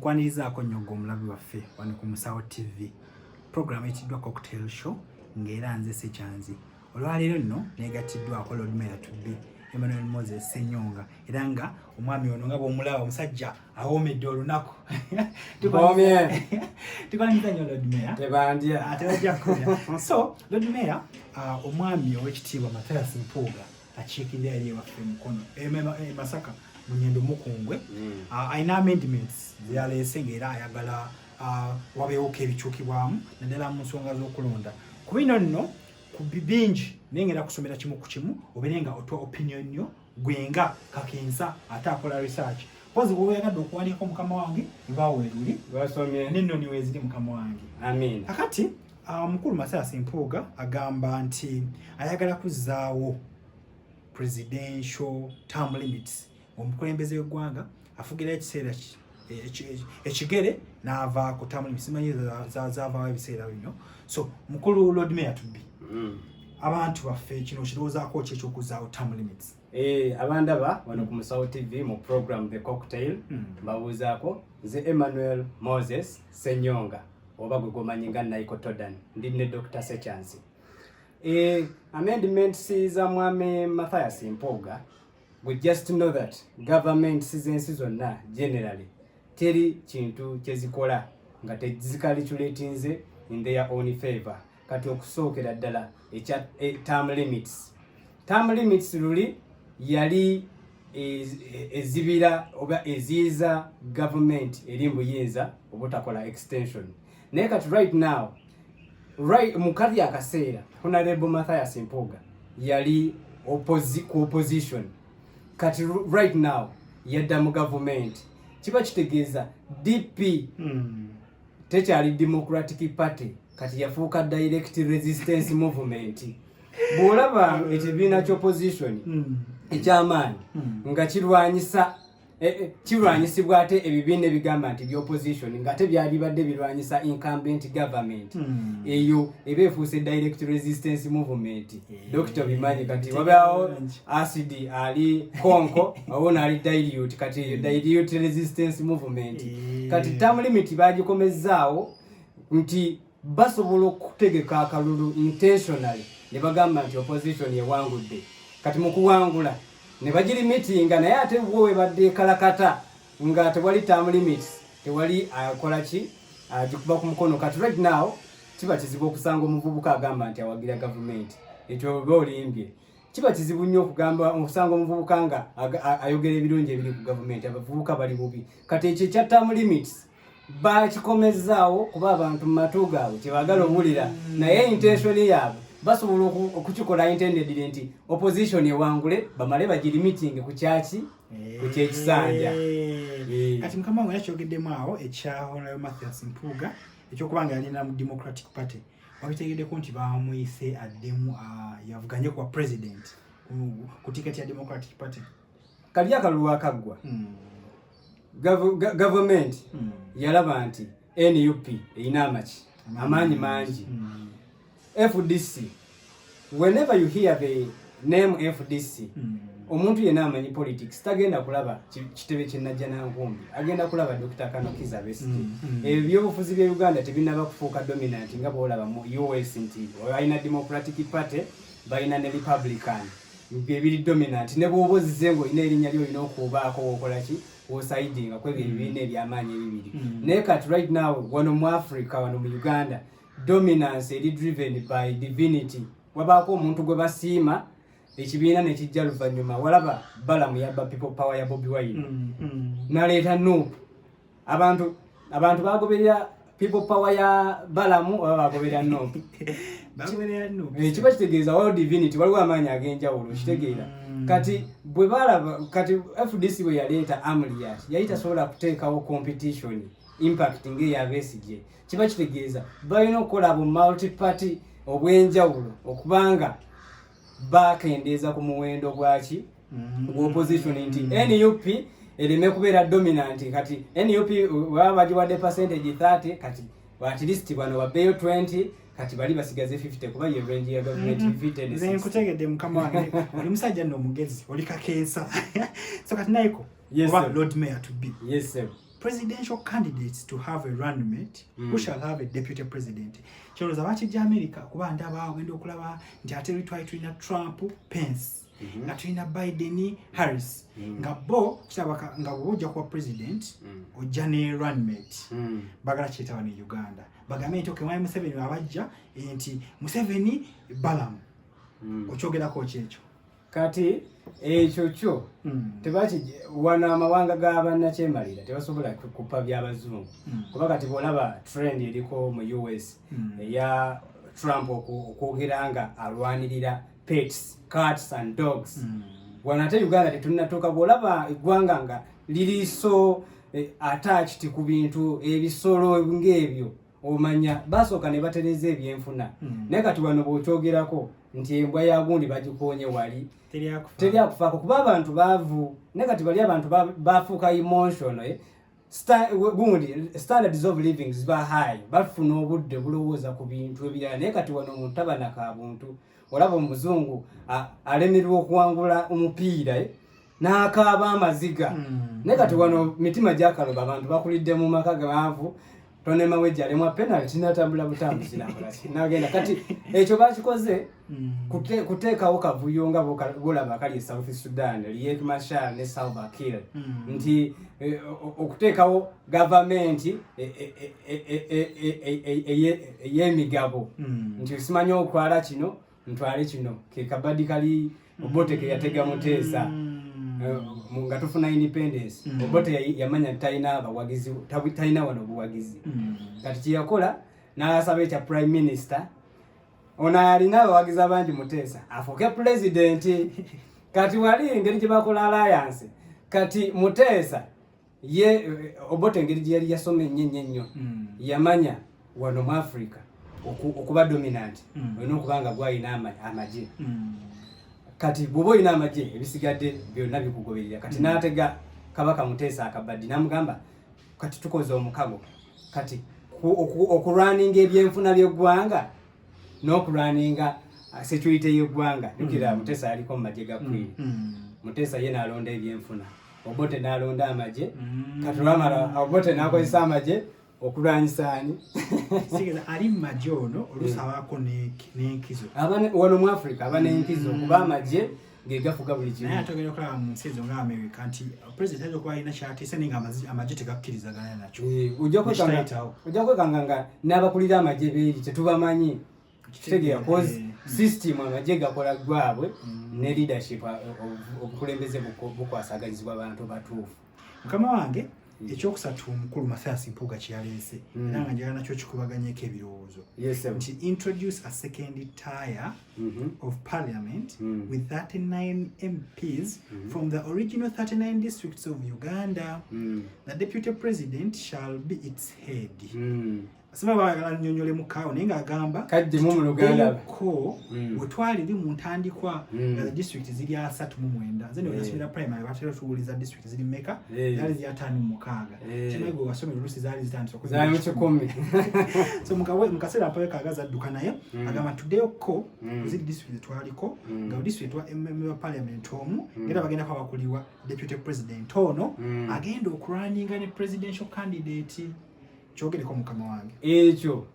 Kwanirizaako nnyo omulabi waffe wano ku Musawo TV program etiddwa Cocktail Show ng'era nze Sekyanzi. Olwaleero nno neegatiddwako Lord Mayor to be Emmanuel Moses Ssenyonga era nga omwami ono nga bw'omulaba omusajja awoomedde olunaku. Tukolanyiriza nnyo Lord Mayor. Tebandya. Tebajja kukola. So Lord Mayor omwami ow'ekitiibwa Mathias Mpuuga akiikirira eri ewaffe Mukono Masaka Munyendo Mukungwe ayina amendments zeyaleese ng'era ayagala wabeewo ebikyukibwamu naddala mu nsonga z'okulonda. Ku bino nno ku bingi naye ngenda kusomera kimu ku kimu obeere nga otwa opinion yo gwenga kakensa ate akola research. Pozi bw'oba oyagadde okuwandiikako mukama wange ebaaweeruli basomye n'ennoni weeziri mukama wange. Amin. Kakati mukulu Mathias Mpuuga agamba nti ayagala kuzzaawo presidential term limits. Omukulembeze w'eggwanga afugira ekiseera ekigere n'ava ku term limits. Simanyi zaavaawo ebiseera bino. So mukulu Lord Mayor to be abantu baffe kino kirowoozaako ki ekyokuzzaawo term limits? Abandaba wano ku Musawo TV mu program The Cocktail babuuzaako nze Emmanuel Moses Ssenyonga oba gwe gomanyi nga Naikotodan ndi ne Dr. Sekyanzi. Amendments za mwami Mathias Mpuuga, we just know that government zensi zonna generally teri kintu kyezikola nga tezikalitulatinze in their own favor. Kati okusookera ddala term limits. Term limits luli yali ezibira oba eziiza government eri mbuyinza obutakola extension. Naye kati right now mu kali akaseera Honorable Mathias Mpuuga yali ku opposition. Kati right now yadda mu government. Kiba kitegeeza DP tekyali Democratic Party kati yafuuka direct resistance movement. Bw'olaba ekibiina ky'opposition ekyamaanyi nga kirwanyisibwa ate ebibiina ebigamba nti by'opposition nga ate byali badde birwanyisa incumbent government, eyo eba efuuse direct resistance movement. Dr. Bimanyi kati wabaawo acid ali konko awona ali dilute kati dilute resistance movement. Kati term limit bagikomezaawo nti basobola okutegeka akalulu intentionally ne bagamba nti opposition yewangudde. Kati mu kuwangula ne bagiri meetinga naye ate bwo badde kalakata nga tewali term limits tewali akola ki agikuba ku mukono. Kati right now kiba kizibu okusanga omuvubuka agamba nti awagira government ekyo bolimbye. Kiba kizibu nnyo okugamba okusanga omuvubuka nga ayogera ebirungi ebiri ku government. Abavubuka bali bubi. Kati ekyo kya term limits bakikomezaawo kuba abantu mu matu gaabwe kyebagala obulira naye intention yaabwe basobola okukikola intended nti opposition ewangule bamale bagiri meeting ku kyaki ku kyekisanja. Kati mukama wange yakyogeddemu awo ekya Honorable Mathias Mpuuga ekyokubanga yalina mu Democratic Party wabitegeddeko nti bamuyise addemu yavuganye kwa president ku tiketi ya Democratic Party. Kali akalulu akaggwa government yalaba nti NUP erina amaanyi mangi. FDC, whenever you hear the name FDC, omuntu yenna amanyi politics tagenda kulaba kitebe kyennajja nankumbi, agenda kulaba Dr. Kanokiza Besigye. Ebyobufuzi bya Uganda tebinaba kufuuka dominant nga bw'olaba mu US nti balina Democratic Party balina ne Republican ebiri dominant. Ne bw'oba ozizze ng'olina erinnya lyo olina okubaako okola ki osaidinga kwebyo ebibiina ebyamaanyi ebibiri. Naye kati right now wano mu Africa wano mu Uganda dominance eri driven by divinity. Wabaako omuntu gwe basiima ekibiina ne kijja luvannyuma walaba Balamu yabba people power ya Bobi Wine naleeta Nuupu. Abantu bagoberera people power ya Balamu oba bagoberera Nuupu. Kiba kitegeeza waliwo divinity waliwo amaanyi ag'enjawulo kitegeera. Kati bwe balaba kati FDC bwe yaleeta Amriat yali tasobola kuteekawo competition impact ng'eya Besigye. Kiba kitegeeza balina okukola bu multi-party obw'enjawulo okubanga bakendeeza ku muwendo gwaki opposition nti NUP ereme kubeera dominant. Kati NUP baba bagiwadde percentage 30 kati at least bano babeeyo 20 kati bali basigaze 50 kuba ye range ya government 50. Nze nkutegedde mukama wange oli musajja nno omugezi oli kakensa. So kati naiko yes, Lord Mayor to be. Yes sir. presidential candidates to have a running mate who shall have a deputy president. Kyolooza bakijja America kuba ndaba agenda okulaba nti ate tulina Trump, Pence, nga tulina Biden, Harris, nga bo kirabaka nga bw'ojja kuba president ojja ne running mate. Bagala kyetawa ne Uganda. Bagambe nti okemwayi Museveni abajja nti Museveni Balaam. Okyogerako kyekyo. Kati ekyo kyo tebaki wana amawanga g'abannakyemalira tebasobola kupa by'abazungu kuba kati bw'olaba trend eriko mu US eya Trump okwogera nga alwanirira pets, cats and dogs. Wano ate Uganda tetunnatuuka bw'olaba eggwanga nga liri so attached ku bintu ebisolo ng'ebyo omanya basooka ne batereza ebyenfuna naye kati wano bw'okyogerako nti embwa ya gundi bagikonye wali teryakufaako kuba abantu baavu naye kati bali abantu bafuuka emotional gundi standards of living ziba high bafuna obudde bulowooza ku bintu ebirala naye kati wano omuntu tabanaka abuntu olaba omuzungu alemererwa okuwangula omupiira n'akaaba amaziga naye kati wano mitima gyakaloba abantu bakulidde mu maka gaavu tonema wejja alemwa penalty natambula butambuzi nagenda kati ekyo bakikoze kuteekawo kavuyo nga bolaba kali South Sudan Riek Machar ne Salva Kiir nti okuteekawo government ey'emigabo nti osimanya okwala kino ntwale kino ke kabadi kali Obote ke yatega Muteesa nga tufuna independence Obote yamanya talina abawagizi talina wano buwagizi kati kiyakola n'asaba ekya prime minister ona alina abawagizi abangi Muteesa afuuke president kati wali engeri gye bakola alliance kati Muteesa ye Obote engeri gye yali yasoma ennyo yamanya wano mu Africa okuba dominant olina okubanga gwalina amagye kati bw'oba olina amagye ebisigadde byonna bikugoberera kati n'atega Kabaka Muteesa akabaddi n'amugamba kati tukoze omukago kati okulwaninga ebyenfuna by'eggwanga n'okulwaninga security y'eggwanga jukira Muteesa yaliko mu magye ga Queen Muteesa ye n'alonda ebyenfuna Obote n'alonda amagye kati olwamala Obote n'akozesa amagye okulwanyisani sigeza ali magye ono olusabaako n'enkizo wano mu Africa aba n'enkizo kuba amagye gegafuga buli kimu naye atogera okulaba mu nsi ezo nga America nti president ajja okuba alina kyatiisa naye nga amagye tegakkirizagana nakyo ojja kwekanga nga n'abakulira amagye beeri tetubamanyi kitegeera cause system amagye gakola gwabwe ne leadership obukulembeze bukwasaganyizibwa abantu batuufu. Mukama wange ekyokusatu omukulu Mathias Mpuuga kyeyaleese era nga njagala nakyo kikubaganyeko ebirowoozo nti introduce a second tier of parliament with 39 MPs from the original 39 districts of Uganda. The deputy president shall be its head. Asema baagala nnyonnyole mu kaawo naye ng'agamba kaddemu mu Luganda ko bwe twaliri mu ntandikwa nga district ziri 39 nze ne nasomera primary batera tuwuliza district ziri mmeka zaali ziri 56 kimayi gwe wasomera oluusi zaali zitandise okuzaali mu 10 so mu kaseera mpaweka agaza adduka naye agamba tuddeyo ko ziri district twaliko nga district wa member parliament omu ngera bagenda kwa bakulirwa deputy president ono agenda okulwaninga ne presidential candidate kyogereko mukama wange ekyo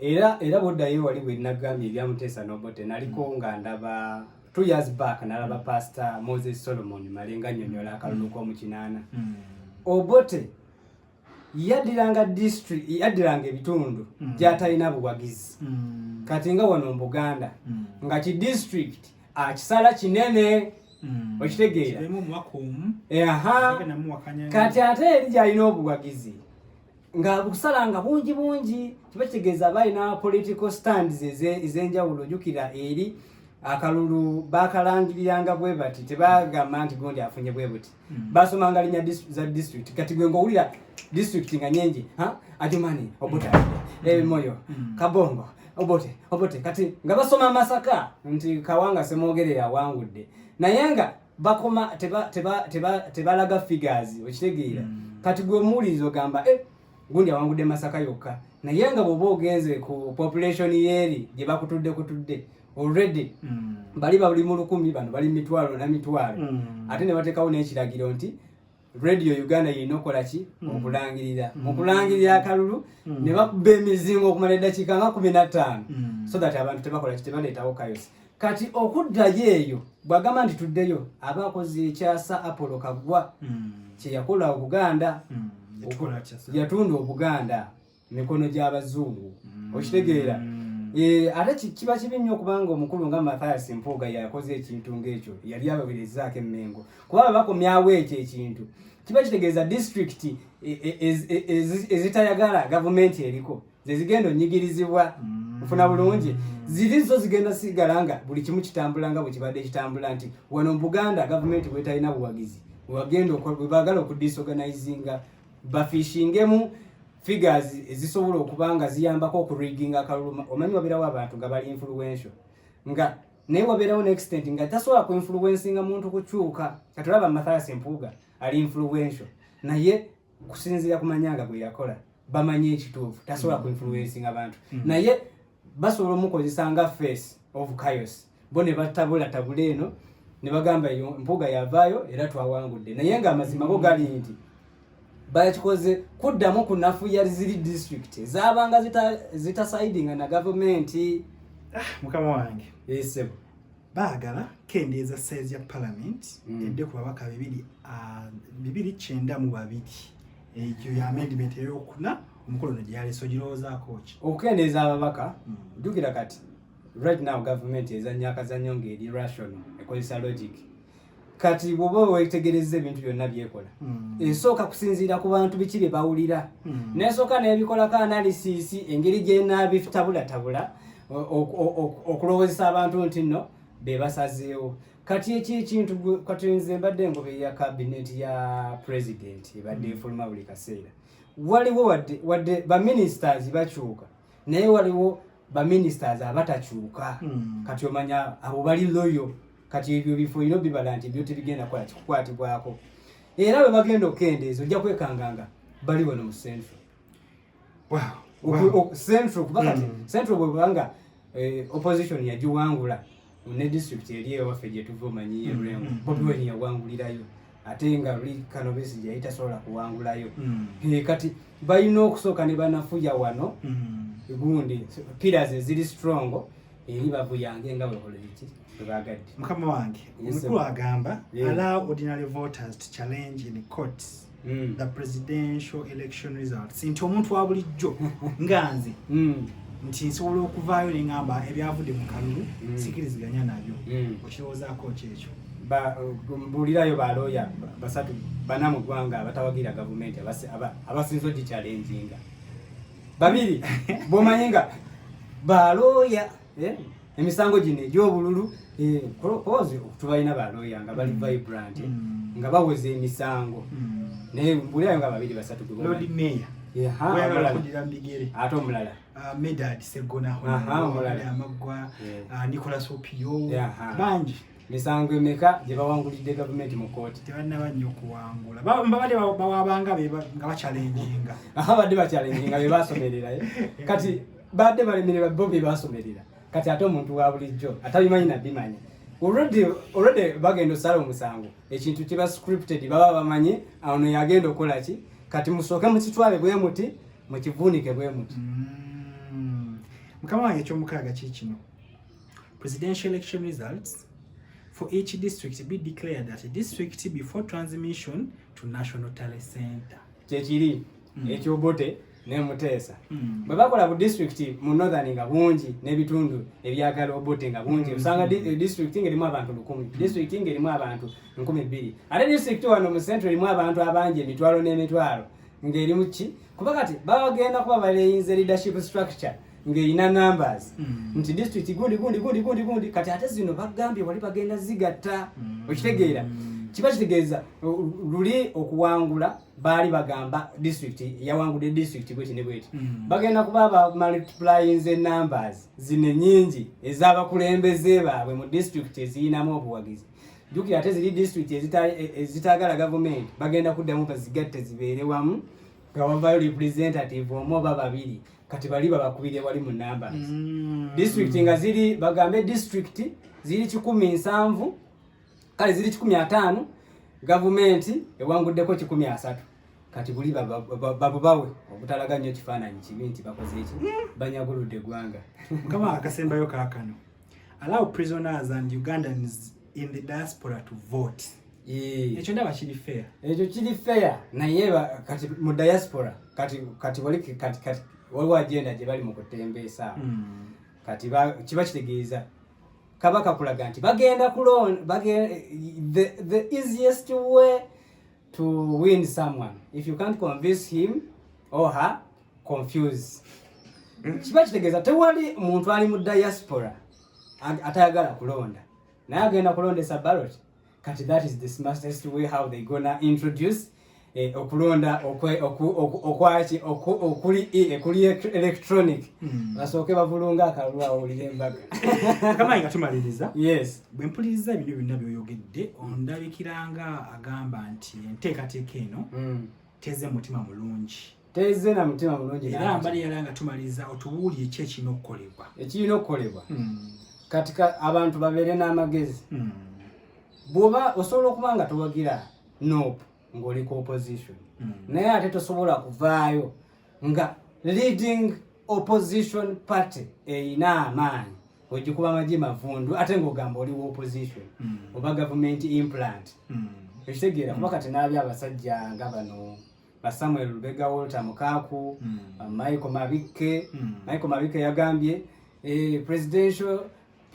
era boddayo wali bwe nagambye ebya Muteesa n'Obote naliko nga ndaba 2 years back nalaba Pastor Moses Solomon Malenga nnyonnyola akalulu k'omukinana Obote yaddiranga ebitundu gy'atalina buwagizi kati nga wano mu Buganda nga ki district akisala kinene okitegeera kati ate eri gy'alina obuwagizi nga bukusalanga bungi kibakitegeeza balina political stands ez'enjawulo jukira eri akalulu bakalangiriranga bwe bati tebagamba nti gondi afunye bwe buti basomanga linnya za district kati gwe ng'owulira district nga nyengi Adjumani Obote Moyo Kabongo Obote kati nga basoma Masaka nti Kawanga Semwogerera awangudde naye nga bakoma tebalaga figures okitegeera kati gwe muwuliriza ogamba gundi awangudde Masaka yokka naye nga bw'oba ogenze ku population y'eri gye bakutudde already bali buli mu 100 bano bali mitwalo na mitwalo ate ne bateekawo n'ekiragiro nti Radio Uganda yinokola ki okulangirira mu kulangirira akalulu ne bakuba emizingo okumala eddakiika nga 15 so that abantu tebakola ki tebaleetawo kayosi. Kati okuddayo eyo bwagamba nti tuddeyo abakozi ekyasa Apollo Kaggwa kye yakola Obuganda yatunda Obuganda mikono gy'abazungu okitegeera. Ate kiba kibi nnyo kubanga omukulu nga Mathias Mpuuga yakoze ekintu ng'ekyo yali abaweerezaako emmengo kuba bakomyawo ekyo ekintu kiba kitegeeza district ezitayagala gavumenti eriko ze zigenda onyigirizibwa nfuna bulungi ziri zo zigenda sigala nga buli kimu kitambula nga bwe kibadde kitambula nti wano mu Buganda gavumenti bwetalina buwagizi wagenda baagala okudisorganizinga bafishingemu figures ezisobola okubanga ziyambako okuriginga akalulu. Omanyi wabeerawo abantu nga bali influential nga naye wabeerawo n'extent nga tasobola ku influencinga muntu kukyuka. Katulaba Mathias Mpuuga ali influential naye kusinziira ku manyanga gwe yakola bamanye ekituufu tasobola ku influencinga abantu naye basobola omukozesa nga face of chaos bo ne batabula eno ne bagamba Mpuuga yavaayo era twawangudde naye nga amazima go gali nti bakikoze kuddamu ku nafuya ziri district zabanga zitasidinga na gavumenti. Mukama wange yesebo baagala kendeeza size ya parliament edde ku babaka 292 ekyo ya amendment eyokuna omukolo ne gyaleso girowoozaako ki okukendeeza ababaka jjukira kati right now government ezannya akazannyo ng'eri rational ekozesa logic. Kati bwoba wetegereza ebintu byonna byekola esooka kusinziira ku bantu biki bye bawulira nesooka n'ebikolako analysis engeri gyenaabitabulatabula okulowoozesa abantu nti nno be basazeewo. Kati ekintu kati nze mbadde engobe ya cabinet ya president ebadde efuluma buli kaseera waliwo wadde baministers bakyuka naye waliwo baministers abatakyuka. Kati omanya abo bali loyo kati ebyo bifo ino bibala nti byo tebigenda kola kikukwatibwako era bwe bagenda okendeeza ojja kwekanganga bali wano mu central. Central kuba kati central bwe bwanga opposition yagiwangula ne district eri ewaffe gye tuva omanyi Yerengo Bobi Wine yawangulirayo ate nga Kano Besigye yali tasobola kuwangulayo. Kati balina okusooka ne banafuya wano gundi pillars eziri strong eri bavuyange nga bwekola iki bagadde. Mukama wange omukulu agamba allow ordinary voters to challenge in courts the presidential election results. Nti omuntu wa bulijjo nganze nti nsobola okuvaayo ne ngamba ebyavudde mu kalulu sikiriziganya nabyo okirowoozaako kyekyo. Mbulirayo balooya basatu bana mu ggwanga abatawagira gavumenti abasinza ogichallenginga babiri bw'omanyi nga balooya emisango gino egy'obululu kozi tubalina balooya nga bali vibrant nga baweza emisango naye mbulirayo nga babiri basatu Lord Mayor ate omulala Medad Segona Amaggwa Nicholas Opio bangi misango emeka gye bawangulidde gavumenti mu kooti tebannaba nnyo okuwangula babadde bawabanga nga bachallenginga badde bachallenginga be basomerera kati badde balemerera bo be basomerera kati ate omuntu wa bulijjo atabimanyi nabimanya already bagenda osala omusango ekintu kiba scripted baba bamanyi ono yagenda okola ki kati musooke mukitwale bwe muti mukivuunike bwe muti. Mukama wange ekyomukaaga kikino presidential election results for each district be declared at a district before transmission to National Tally Center. Kyekiri ekyobote ne Muteesa bwe bakola bu district mu northern nga bungi n'ebitundu ebyagala obote nga bungi usanga district ngerimu abantu 100 district ngerimu abantu 200 ate district wano mu central erimu abantu abangi emitwalo n'emitwalo ngerimu ki kuba kati bagenda kuba baleyinze leadership structure ng'erina numbers nti district gundi kati ate zino bagambye wali bagenda zigatta okitegeera kiba kitegeeza luli okuwangula baali bagamba district yawangudde district bweti ne bweti bagenda kuba ba multiplying numbers zine nyingi ez'abakulembeze baabwe mu district eziyinamu obuwagizi jukira ate ziri district ezitaagala government bagenda kuddamu bazigatte zibeere wamu nga wavayo representative omu oba babiri kati bali babakubire wali mu numbers district nga ziri bagambe district ziri 17 kale ziri 15 gavumenti ewanguddeko 130 kati buli babubawe obutalaganya ekifaananyi kibi nti bakoze eki banyaguludde eggwanga. Mukama akasembayo kaakano, allow prisoners and Ugandans in the diaspora to vote. Ekyo ndaba kiri fair. Ekyo kiri fair naye kati mu diaspora kati waliwo agenda gye bali mu kutembeesa kati kiba kitegeeza kabaka kulaga nti bagenda kulonda the easiest way to win someone. If you can't convince him or her, confuse. Kiba kitegeeza tewali muntu ali mu diaspora atayagala kulonda naye agenda kulondesa ballot. Kati that is the smartest way how they gonna introduce okulonda okuli electronic basooke bavulunga akalwa awulire embaga. Kama nga tumaliriza, yes, bwe mpuliriza bino byonna by'oyogedde ondabikiranga agamba nti enteekateeka eno teze mutima mulungi. Teze na mutima mulungi era mbali yalanga tumaliriza otubuulire ki ekirina okukolebwa. Ekirina okukolebwa katika abantu babeere n'amagezi. Bwoba osobola okuba nga towagira nope ng'oli ku opposition naye ate tosobola kuvaayo nga leading opposition party eyina amaanyi ogikuba amagye mavundu ate ng'ogamba oli wa opposition oba government implant. Ekitegeera kuba kati n'aby abasajja nga bano ba Samuel Lubega, Walter Mukaaku, Michael Mabike yagambye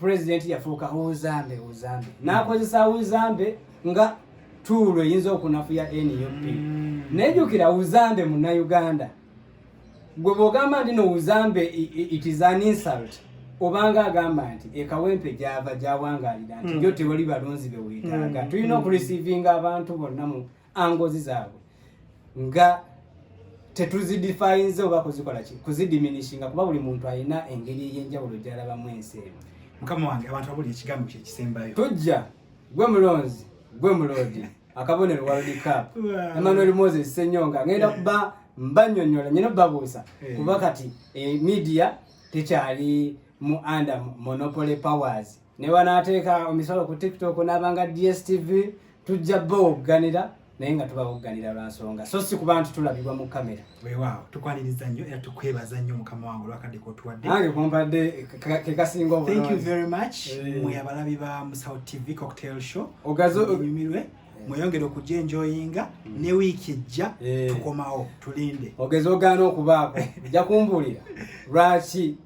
president yafuuka uzambe n'akozesa uzambe nga tuulo eyinza okunafuya NUP. Nejjukira uzambe Munnayuganda gwe bw'ogamba nti no uzambe it is an insult obanga agamba nti ekawempe gyava gyawangaalira nti yo tewali balonzi be weetaaga. Tulina okurisiivinga abantu bonna mu angozi zaabwe nga tetuzidifayinze oba kuzikola ki kuzidiminishinga kuba buli muntu alina engeri ey'enjawulo gy'alabamu ensi eno. Mukama wange abantu abuli ekigambo kye kisembayo tujja gwe mulonzi gwe mulodi akabonero World Cup Emmanuel Moses Senyonga ngenda kuba mbanyonyola nyino babuusa kuba kati media tekyali mu under monopoly powers ne wanaateeka omisolo ku TikTok n'abanga DSTV tujja boganira naye nga tubawoganira lwa nsonga so si kuba nti tulabibwa mu kamera. Weewaawo tukwaniriza nnyo era tukwebaza nnyo mukama wange olwakadde kotuwadde. Nange kumpadde kekasinga obulungi. Thank you very much. Mwe abalabi ba Musawo TV Cocktail Show. Ogazo bimirwe mweyongere okujja enjoyinga ne wiiki ejja tukomawo tulinde. Ogezo ogaana okubaako ojja kumbulira lwaki